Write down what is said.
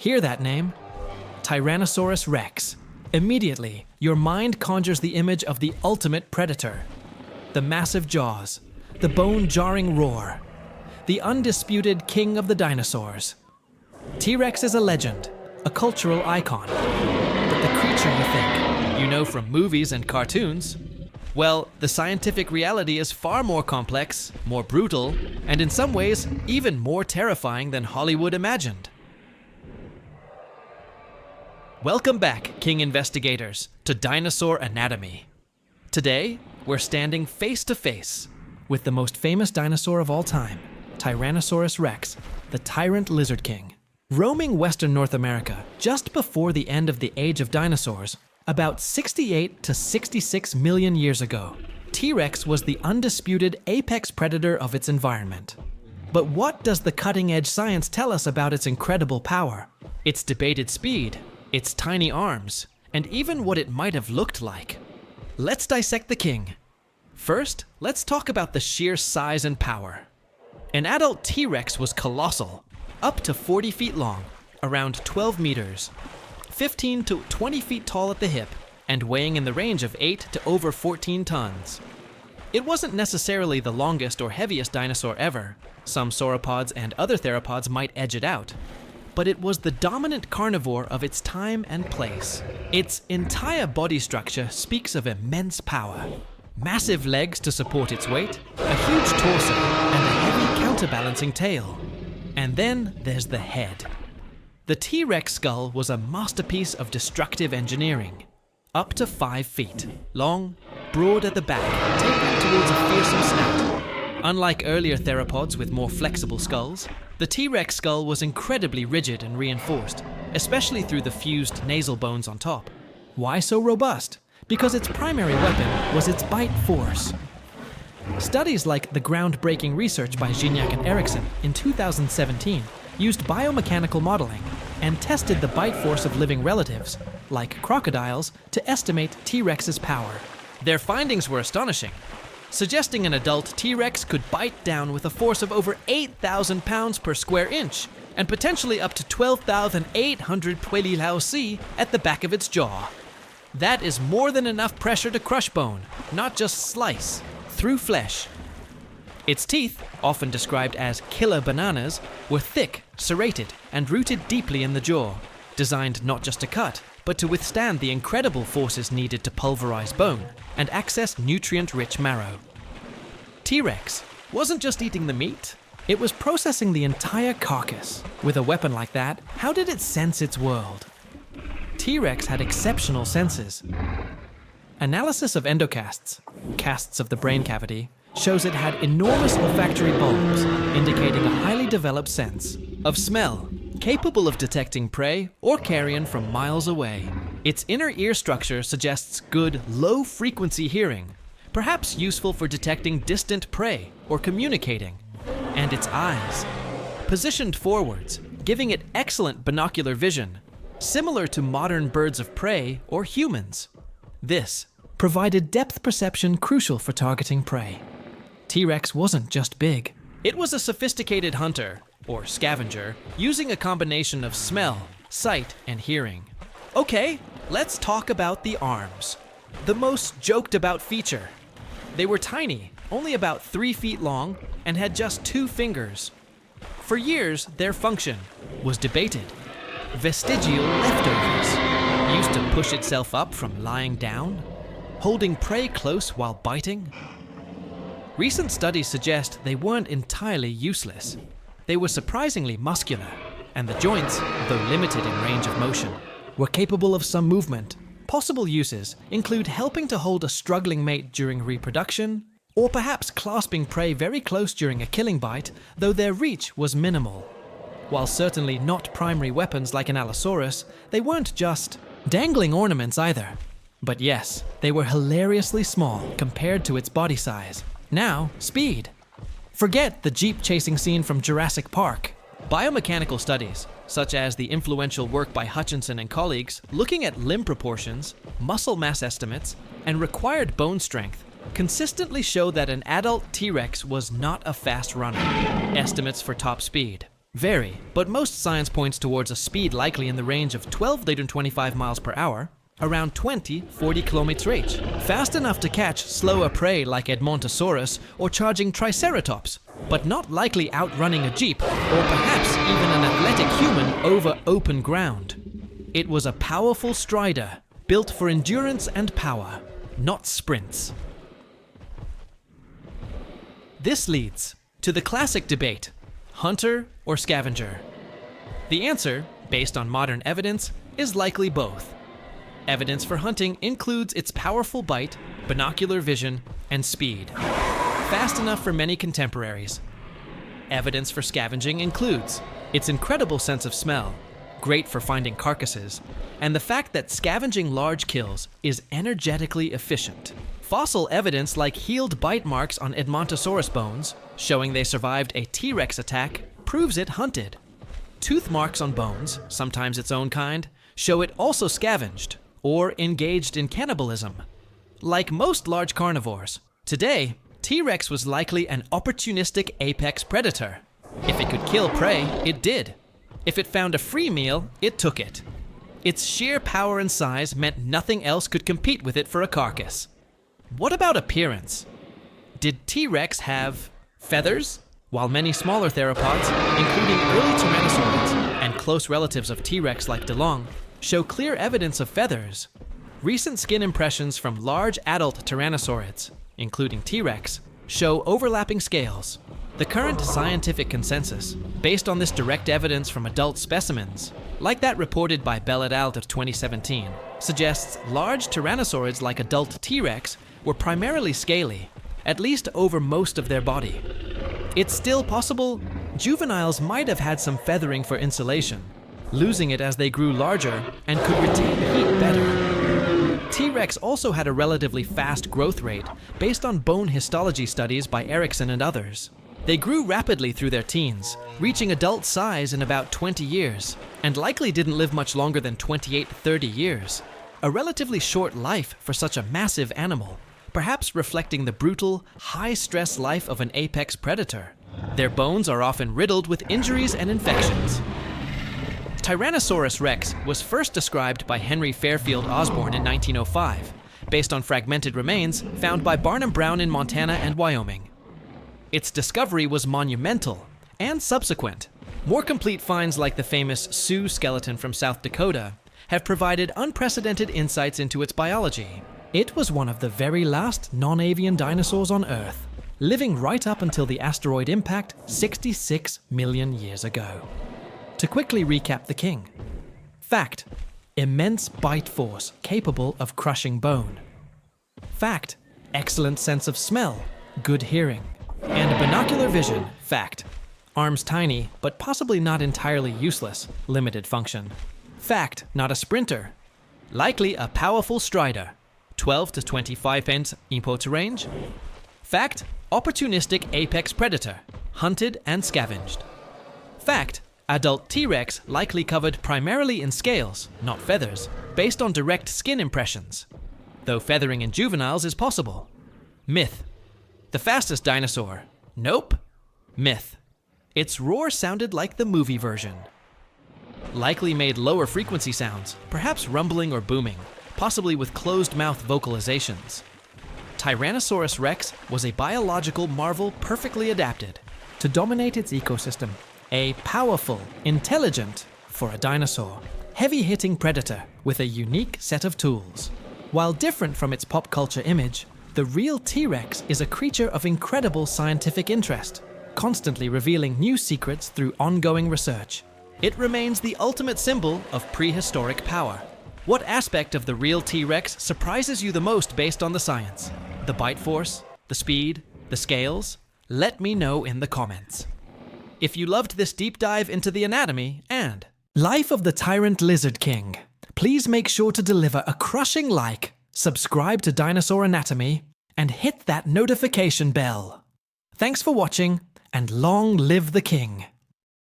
Hear that name? Tyrannosaurus Rex. Immediately, your mind conjures the image of the ultimate predator. The massive jaws, the bone-jarring roar, the undisputed king of the dinosaurs. T-Rex is a legend, a cultural icon. But the creature you think, you know from movies and cartoons, well, the scientific reality is far more complex, more brutal, and in some ways, even more terrifying than Hollywood imagined. Welcome back, King investigators, to Dinosaur Anatomy. Today, we're standing face to face with the most famous dinosaur of all time, Tyrannosaurus Rex, the Tyrant Lizard King. Roaming Western North America just before the end of the Age of Dinosaurs, about 68 to 66 million years ago, T-Rex was the undisputed apex predator of its environment. But what does the cutting-edge science tell us about its incredible power, its debated speed, its tiny arms, and even what it might have looked like? Let's dissect the king. First, let's talk about the sheer size and power. An adult T-Rex was colossal, up to 40 feet long, around 12 meters, 15 to 20 feet tall at the hip, and weighing in the range of 8 to over 14 tons. It wasn't necessarily the longest or heaviest dinosaur ever. Some sauropods and other theropods might edge it out. But it was the dominant carnivore of its time and place. Its entire body structure speaks of immense power. Massive legs to support its weight, a huge torso, and a heavy counterbalancing tail. And then there's the head. The T-Rex skull was a masterpiece of destructive engineering. Up to 5 feet, long, broad at the back, tapering towards a fearsome snout. Unlike earlier theropods with more flexible skulls, the T-Rex skull was incredibly rigid and reinforced, especially through the fused nasal bones on top. Why so robust? Because its primary weapon was its bite force. Studies like the groundbreaking research by Gignac and Erickson in 2017 used biomechanical modeling and tested the bite force of living relatives, like crocodiles, to estimate T-Rex's power. Their findings were astonishing, suggesting an adult T-Rex could bite down with a force of over 8,000 pounds per square inch, and potentially up to 12,800 poids at the back of its jaw. That is more than enough pressure to crush bone, not just slice, through flesh. Its teeth, often described as killer bananas, were thick, serrated, and rooted deeply in the jaw, designed not just to cut, but to withstand the incredible forces needed to pulverize bone and access nutrient-rich marrow. T-Rex wasn't just eating the meat, it was processing the entire carcass. With a weapon like that, how did it sense its world? T-Rex had exceptional senses. Analysis of endocasts, casts of the brain cavity, shows it had enormous olfactory bulbs, indicating a highly developed sense of smell, capable of detecting prey or carrion from miles away. Its inner ear structure suggests good, low-frequency hearing, perhaps useful for detecting distant prey or communicating. And its eyes, positioned forwards, giving it excellent binocular vision, similar to modern birds of prey or humans. This provided depth perception crucial for targeting prey. T-Rex wasn't just big. It was a sophisticated hunter, or scavenger, using a combination of smell, sight, and hearing. Okay, let's talk about the arms. The most joked about feature. They were tiny, only about 3 feet long, and had just 2 fingers. For years, their function was debated. Vestigial leftovers, used to push itself up from lying down, holding prey close while biting. Recent studies suggest they weren't entirely useless. They were surprisingly muscular, and the joints, though limited in range of motion, were capable of some movement. Possible uses include helping to hold a struggling mate during reproduction, or perhaps clasping prey very close during a killing bite, though their reach was minimal. While certainly not primary weapons like an Allosaurus, they weren't just dangling ornaments either. But yes, they were hilariously small compared to its body size. Now, speed. Forget the jeep chasing scene from Jurassic Park. Biomechanical studies, such as the influential work by Hutchinson and colleagues, looking at limb proportions, muscle mass estimates, and required bone strength, consistently show that an adult T-Rex was not a fast runner. Estimates for top speed. Vary, but most science points towards a speed likely in the range of 12 to 25 miles per hour, around 20-40 km/h, fast enough to catch slower prey like Edmontosaurus or charging Triceratops, but not likely outrunning a jeep or perhaps even an athletic human over open ground. It was a powerful strider, built for endurance and power, not sprints. This leads to the classic debate, hunter or scavenger? The answer, based on modern evidence, is likely both. Evidence for hunting includes its powerful bite, binocular vision, and speed, fast enough for many contemporaries. Evidence for scavenging includes its incredible sense of smell, great for finding carcasses, and the fact that scavenging large kills is energetically efficient. Fossil evidence like healed bite marks on Edmontosaurus bones, showing they survived a T-Rex attack, proves it hunted. Tooth marks on bones, sometimes its own kind, show it also scavenged or engaged in cannibalism. Like most large carnivores, today, T-Rex was likely an opportunistic apex predator. If it could kill prey, it did. If it found a free meal, it took it. Its sheer power and size meant nothing else could compete with it for a carcass. What about appearance? Did T-Rex have feathers? While many smaller theropods, including early tyrannosaurids and close relatives of T-Rex like DeLong, show clear evidence of feathers. Recent skin impressions from large adult tyrannosaurids, including T-Rex, show overlapping scales. The current scientific consensus, based on this direct evidence from adult specimens, like that reported by Bell et al. Of 2017, suggests large tyrannosaurids like adult T-Rex were primarily scaly, at least over most of their body. It's still possible juveniles might have had some feathering for insulation, losing it as they grew larger and could retain heat better. T-Rex also had a relatively fast growth rate based on bone histology studies by Erickson and others. They grew rapidly through their teens, reaching adult size in about 20 years, and likely didn't live much longer than 28 to 30 years. A relatively short life for such a massive animal, perhaps reflecting the brutal, high-stress life of an apex predator. Their bones are often riddled with injuries and infections. Tyrannosaurus rex was first described by Henry Fairfield Osborn in 1905, based on fragmented remains found by Barnum Brown in Montana and Wyoming. Its discovery was monumental and subsequent. More complete finds like the famous Sioux skeleton from South Dakota have provided unprecedented insights into its biology. It was one of the very last non-avian dinosaurs on Earth, living right up until the asteroid impact 66 million years ago. To quickly recap the king. Fact: immense bite force capable of crushing bone. Fact: excellent sense of smell, good hearing. And binocular vision. Fact: arms tiny, but possibly not entirely useless, limited function. Fact: not a sprinter. Likely a powerful strider, 12 to 25 pence input range. Fact: opportunistic apex predator, hunted and scavenged. Fact: adult T-Rex likely covered primarily in scales, not feathers, based on direct skin impressions, though feathering in juveniles is possible. Myth: the fastest dinosaur. Nope. Myth: its roar sounded like the movie version. Likely made lower frequency sounds, perhaps rumbling or booming, possibly with closed mouth vocalizations. Tyrannosaurus rex was a biological marvel perfectly adapted to dominate its ecosystem. A powerful, intelligent, for a dinosaur, heavy-hitting predator with a unique set of tools. While different from its pop culture image, the real T-Rex is a creature of incredible scientific interest, constantly revealing new secrets through ongoing research. It remains the ultimate symbol of prehistoric power. What aspect of the real T-Rex surprises you the most based on the science? The bite force? The speed? The scales? Let me know in the comments. If you loved this deep dive into the anatomy and life of the Tyrant Lizard King, please make sure to deliver a crushing like, subscribe to Dinosaur Anatomy, and hit that notification bell. Thanks for watching, and long live the king!